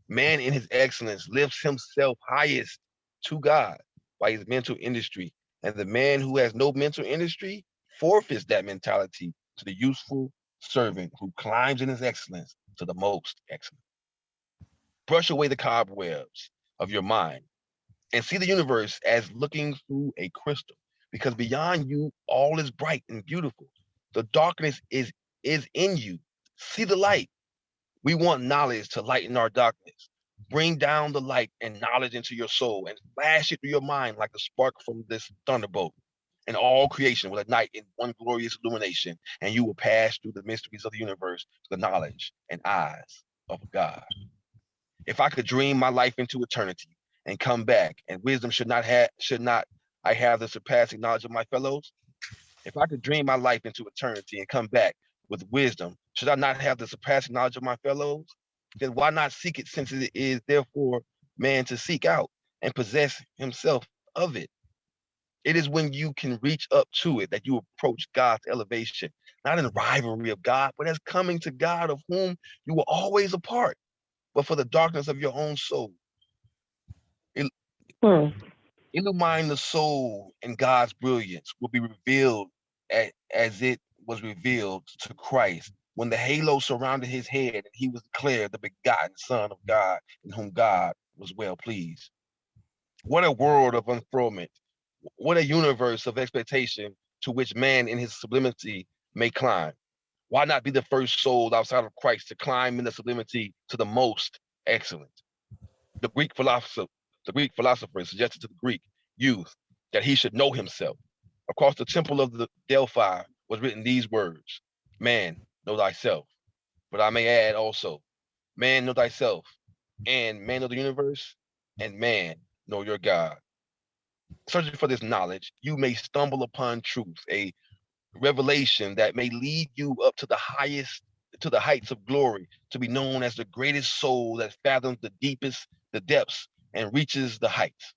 Man in his excellence lifts himself highest to God by his mental industry, and the man who has no mental industry forfeits that mentality to the useful servant who climbs in his excellence to the most excellent. Brush away the cobwebs of your mind and see the universe as looking through a crystal, because beyond you all is bright and beautiful. The darkness is in you. See the light. We want knowledge to lighten our darkness. Bring down the light and knowledge into your soul and flash it through your mind like the spark from this thunderbolt. And all creation will ignite in one glorious illumination, and you will pass through the mysteries of the universe to the knowledge and eyes of God. If I could dream my life into eternity and come back, and wisdom should not I have the surpassing knowledge of my fellows? If I could dream my life into eternity and come back with wisdom, should I not have the surpassing knowledge of my fellows? Then why not seek it, since it is therefore man to seek out and possess himself of it? It is when you can reach up to it that you approach God's elevation, not in rivalry of God, but as coming to God, of whom you were always a part, but for the darkness of your own soul. Illumine the soul, and God's brilliance will be revealed as it was revealed to Christ when the halo surrounded his head and he was declared the begotten Son of God, in whom God was well pleased. What a world of unfurlment! What a universe of expectation to which man in his sublimity may climb. Why not be the first soul outside of Christ to climb in the sublimity to the most excellent? The Greek philosopher suggested to the Greek youth that he should know himself. Across the temple of the Delphi was written these words: "Man, know thyself." But I may add also, "Man, know thyself, and man, know the universe, and man, know your God." Searching for this knowledge, you may stumble upon truth, a revelation that may lead you up to the heights of glory, to be known as the greatest soul that fathoms the depths, and reaches the heights.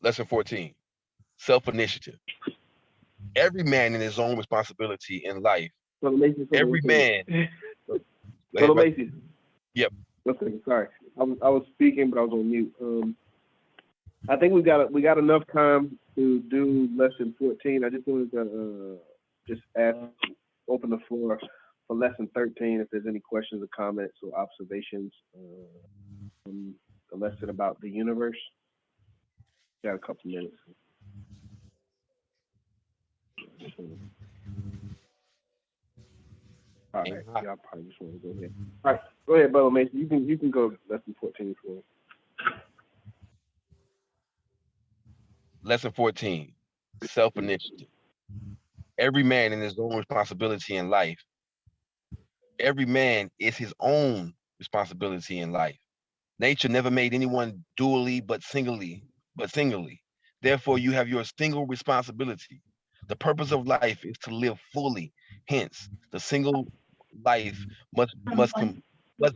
Lesson 14, self-initiative. Every man in his own responsibility in life. Every man. Brother Macy. Yep. Okay, sorry. I was speaking, but I was on mute. I think we got enough time to do lesson 14. I just wanted to open the floor for lesson 13 if there's any questions or comments or observations from the lesson about the universe. Got a couple minutes. All right, y'all probably just want to go ahead. All right, go ahead, Brother Mason. You can go lesson 14 for. Lesson 14, self-initiative. Every man in his own responsibility in life. Every man is his own responsibility in life. Nature never made anyone dually but singly. Therefore, you have your single responsibility. The purpose of life is to live fully. Hence, the single life must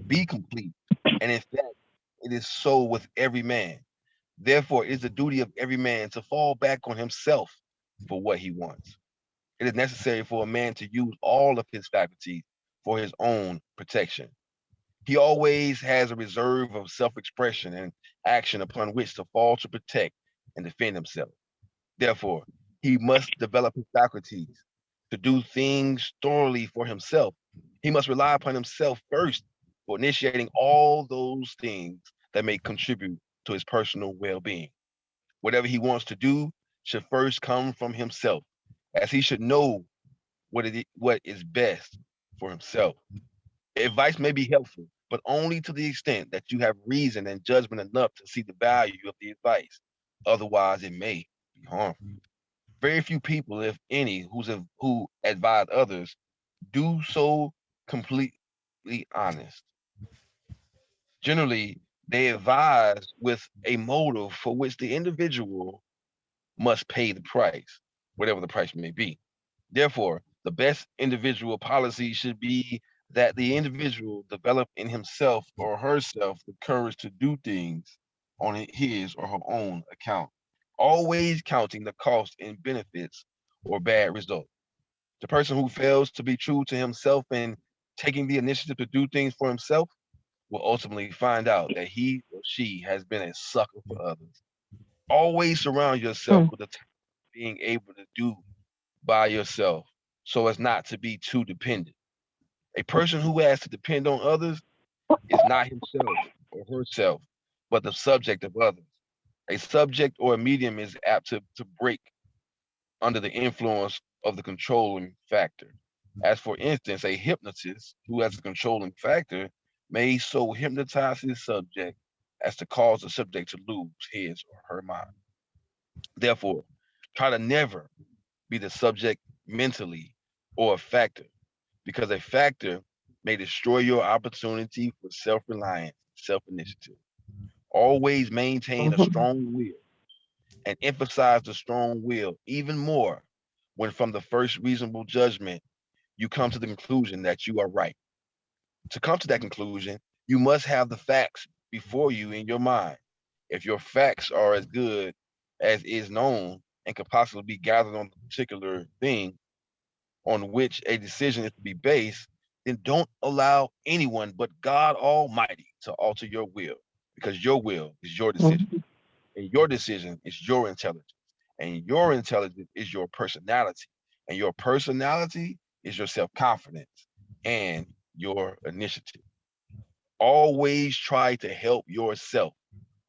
be complete. And in fact, it is so with every man. Therefore, it is the duty of every man to fall back on himself for what he wants. It is necessary for a man to use all of his faculties for his own protection. He always has a reserve of self-expression and action upon which to fall to protect and defend himself. Therefore, he must develop his faculties to do things thoroughly for himself. He must rely upon himself first for initiating all those things that may contribute to his personal well-being. Whatever he wants to do should first come from himself, as he should know what is best for himself. Advice may be helpful, but only to the extent that you have reason and judgment enough to see the value of the advice. Otherwise, it may be harmful. Very few people, if any, who advise others do so completely honest. Generally, they advise with a motive for which the individual must pay the price, whatever the price may be. Therefore, the best individual policy should be that the individual develop in himself or herself the courage to do things on his or her own account, always counting the cost and benefits or bad results. The person who fails to be true to himself and taking the initiative to do things for himself will ultimately find out that he or she has been a sucker for others. Always surround yourself with the being able to do by yourself so as not to be too dependent. A person who has to depend on others is not himself or herself, but the subject of others. A subject or a medium is apt to break under the influence of the controlling factor. As for instance, a hypnotist who has a controlling factor may so hypnotize his subject as to cause the subject to lose his or her mind. Therefore, try to never be the subject mentally or a factor, because a factor may destroy your opportunity for self reliance, self initiative. Always maintain a strong will and emphasize the strong will even more when, from the first reasonable judgment, you come to the conclusion that you are right. To come to that conclusion, you must have the facts before you in your mind. If your facts are as good as is known and could possibly be gathered on the particular thing on which a decision is to be based, then don't allow anyone but God Almighty to alter your will is your decision, and your decision is your intelligence, and your intelligence is your personality, and your personality is your self-confidence and your initiative. Always try to help yourself.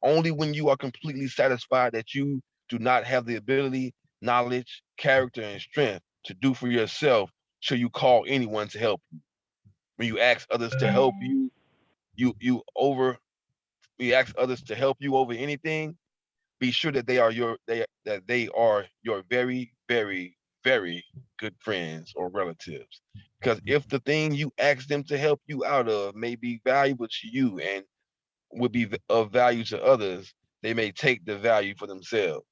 Only when you are completely satisfied that you do not have the ability, knowledge, character, and strength to do for yourself should you call anyone to help you. When you ask others to help you, you over you ask others to help you over anything, be sure that they are your very, very, very good friends or relatives. Because if the thing you ask them to help you out of may be valuable to you and would be of value to others, they may take the value for themselves.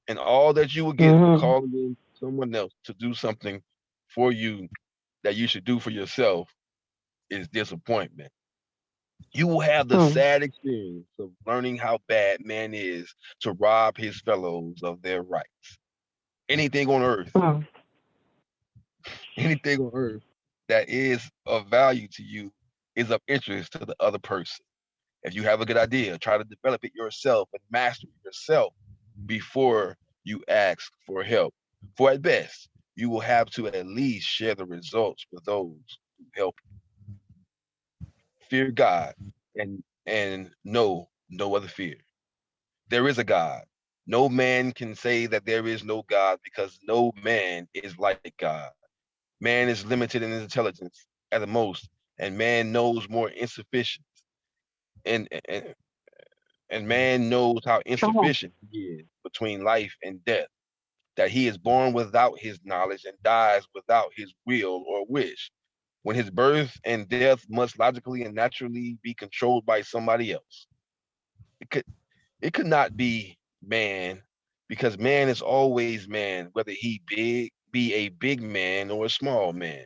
And all that you will get for calling in someone else to do something for you that you should do for yourself is disappointment. You will have the sad experience of learning how bad man is to rob his fellows of their rights. Anything on earth, anything on earth that is of value to you is of interest to the other person. If you have a good idea, try to develop it yourself and master it yourself before you ask for help. For at best, you will have to at least share the results with those who help you. Fear God and know no other fear. There is a God. No man can say that there is no God because no man is like God. Man is limited in his intelligence at the most, and man knows more insufficient and and man knows how insufficient he is between life and death, that he is born without his knowledge and dies without his will or wish, when his birth and death must logically and naturally be controlled by somebody else. It could it could not be man, because man is always man, whether he be a big man or a small man.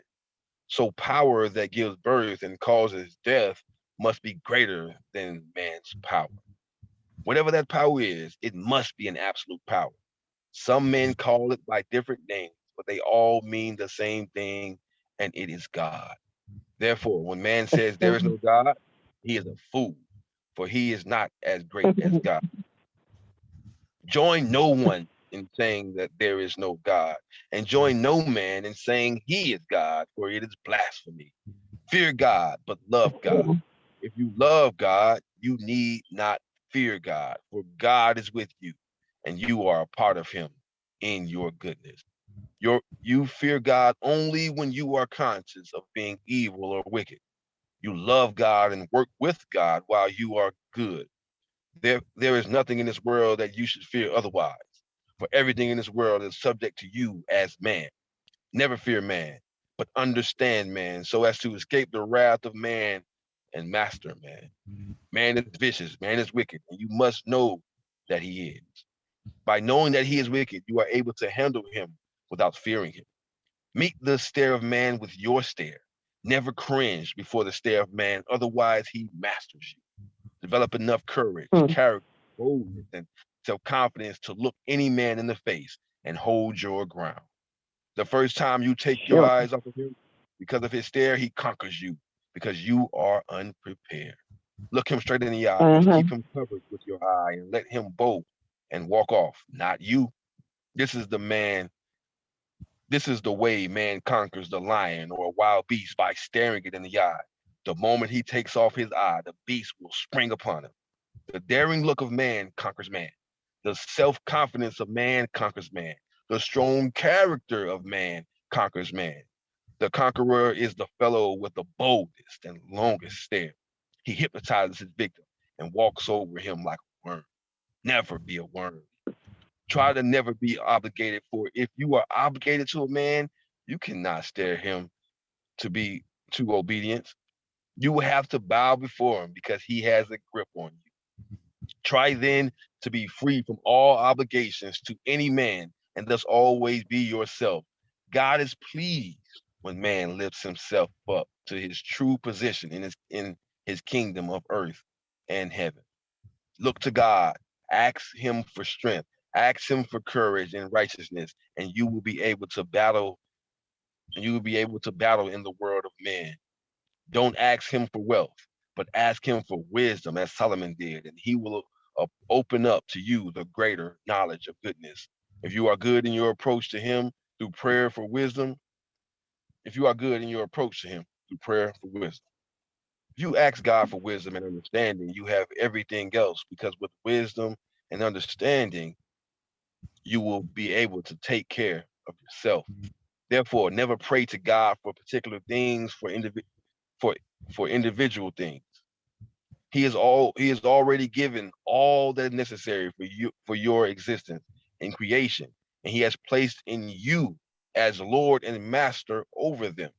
So power that gives birth and causes death must be greater than man's power. Whatever that power is, it must be an absolute power. Some men call it by different names, but they all mean the same thing, and it is God. Therefore, when man says there is no God, he is a fool, for he is not as great as God. Join no one in saying that there is no God, and join no man in saying he is God, for it is blasphemy. Fear God, but love God. If you love God, you need not fear God, for God is with you, and you are a part of him in your goodness. You fear God only when you are conscious of being evil or wicked. You love God and work with God while you are good. There is nothing in this world that you should fear otherwise, for everything in this world is subject to you as man. Never fear man, but understand man, so as to escape the wrath of man and master man. Man is vicious, man is wicked, and you must know that he is. By knowing that he is wicked, you are able to handle him without fearing him. Meet the stare of man with your stare. Never cringe before the stare of man, otherwise he masters you. Develop enough courage, character, boldness, and self-confidence to look any man in the face and hold your ground. The first time you take your Sure. eyes off of him, because of his stare, he conquers you because you are unprepared. Look him straight in the eyes, keep him covered with your eye, and let him bolt and walk off, not you. This is the man This is the way man conquers the lion or a wild beast, by staring it in the eye. The moment he takes off his eye, the beast will spring upon him. The daring look of man conquers man. The self-confidence of man conquers man. The strong character of man conquers man. The conqueror is the fellow with the boldest and longest stare. He hypnotizes his victim and walks over him like a worm. Never be a worm. Try to never be obligated, for if you are obligated to a man, you cannot stare him to be to obedience. You will have to bow before him because he has a grip on you. Try then to be free from all obligations to any man, and thus always be yourself. God is pleased when man lifts himself up to his true position in his kingdom of earth and heaven. Look to God, ask him for strength, ask him for courage and righteousness, and you will be able to battle, in the world of men. Don't ask him for wealth, but ask him for wisdom, as Solomon did, and he will open up to you the greater knowledge of goodness. If you are good in your approach to him through prayer for wisdom, if you are good in your approach to him through prayer for wisdom, if you ask God for wisdom and understanding, you have everything else, because with wisdom and understanding, you will be able to take care of yourself. Therefore, never pray to God for particular things, for for individual things. He has already given all that is necessary for your existence in creation, and he has placed in you as Lord and Master over them.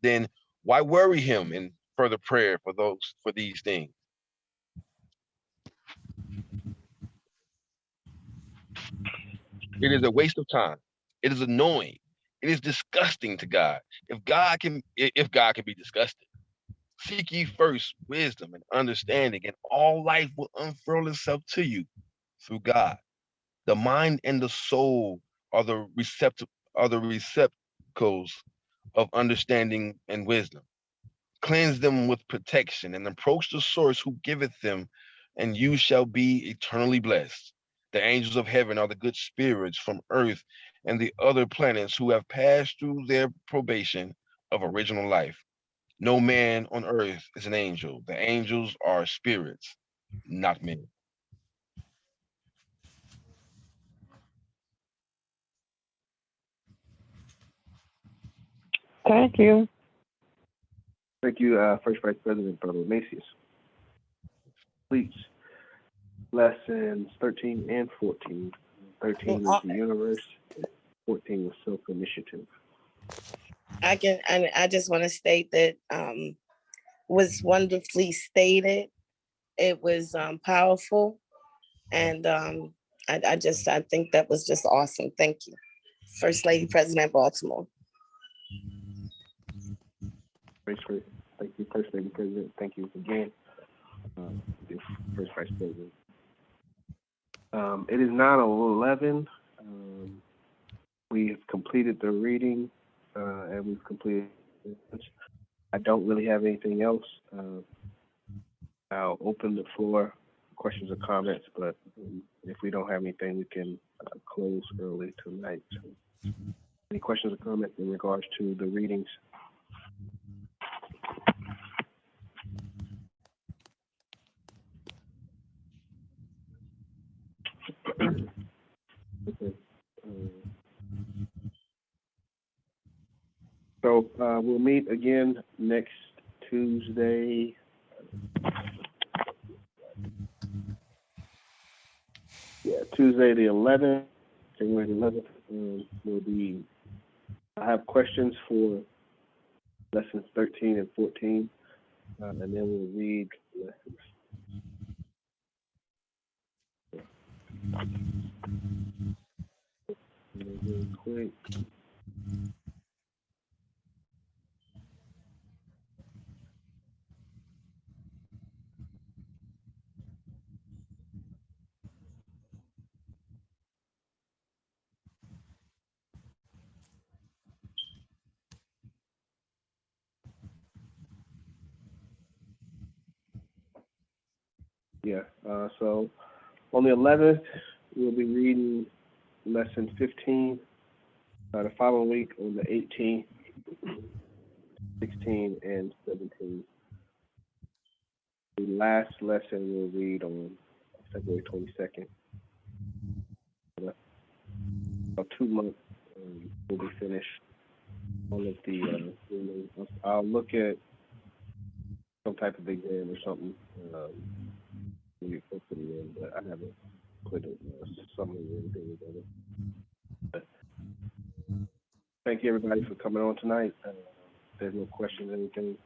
Then why worry him in further prayer for these things? It is a waste of time. It is annoying. It is disgusting to God. If God can be disgusted, seek ye first wisdom and understanding, and all life will unfurl itself to you through God. The mind and the soul are the receptacles of understanding and wisdom. Cleanse them with protection and approach the source who giveth them, and you shall be eternally blessed. The angels of heaven are the good spirits from earth and the other planets who have passed through their probation of original life. No man on earth is an angel. The angels are spirits, not men. Thank you. Thank you, First Vice President Brother Macias. Please, lessons 13 and 14. 13 was the universe, 14 was self-initiative. I just want to state that was wonderfully stated. It was powerful, and I think that was just awesome. Thank you, First Lady President Baltimore. Thank you, First Lady President. Thank you again, the First Vice President. It is 9:11. We have completed the reading, and we've completed. I don't really have anything else. I'll open the floor, questions or comments, but if we don't have anything, we can close early tonight. So, any questions or comments in regards to the readings? Okay. So we'll meet again next Tuesday. Yeah, Tuesday the 11th, January the 11th. I have questions for lessons 13 and 14, and then we'll read lessons. Really quick. Yeah, so on the 11th, we'll be reading lesson 15. The following week on the 18th, 16, and 17. The last lesson we'll read on February 22nd. About 2 months, we'll be finished. All of the, I'll look at some type of exam or something. Maybe close to the end, but I haven't put a summary or anything together. But thank you everybody for coming on tonight. If there's no questions or anything,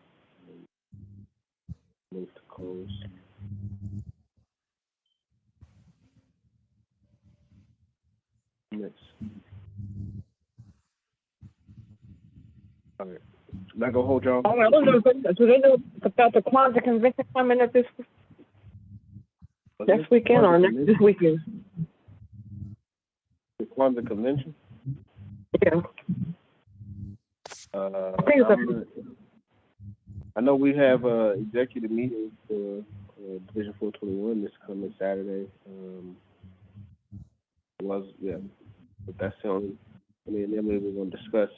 move to close. Next. All right. I'm not gonna hold y'all. Oh, I don't know. Do they know about the Kwanzaa convention coming up this next weekend or this weekend? The Kwanzaa convention? Yeah. I know we have executive meetings for Division 421 this coming Saturday. But that's the only. I mean, then we're going to discuss,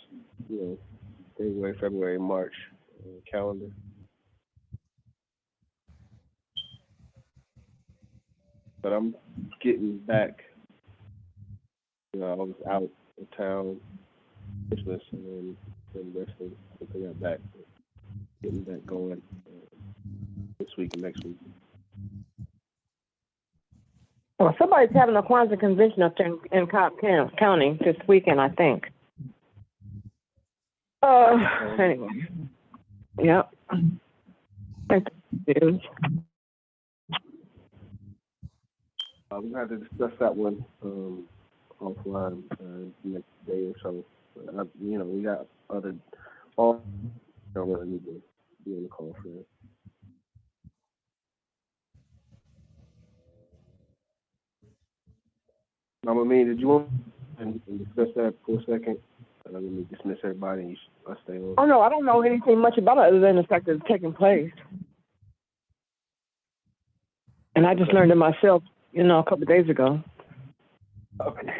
January, February, March calendar. But I'm getting back. I was out of town Christmas and then resting. I got back, getting back going this week and next week. Well, somebody's having a Kwanzaa convention up there in Cobb County this weekend, I think. Anyway. Yep. Thank you. We're going to have to discuss that one offline next day or so. We got other. I don't really need to be on the call for that. Mama Mean, did you want to discuss that for a second? Let me dismiss everybody and I'll stay on. Oh, no, I don't know anything much about it other than the fact that it's taking place. And I just learned it myself, a couple of days ago. Okay.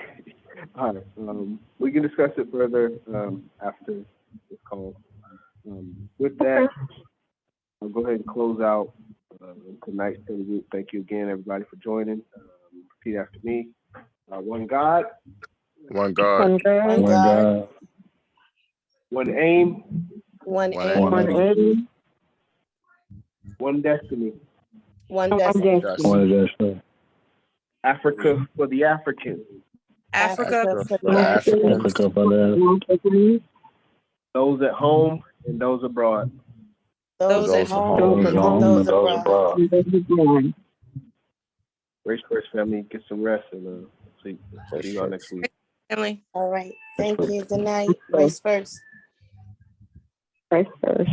All right. We can discuss it further after this call. With that, I'll go ahead and close out tonight's interview. Thank you again, everybody, for joining. Repeat after me. One God. One God. One God. One God. One aim. One One aim. One aim. One destiny. One destiny. Africa for the African. Africa for the African. African. Those at home and those abroad. Those at home and those abroad. Race First family, get some rest and see you all next week. Family. All right. Thank you. Good night. Race First. Race First.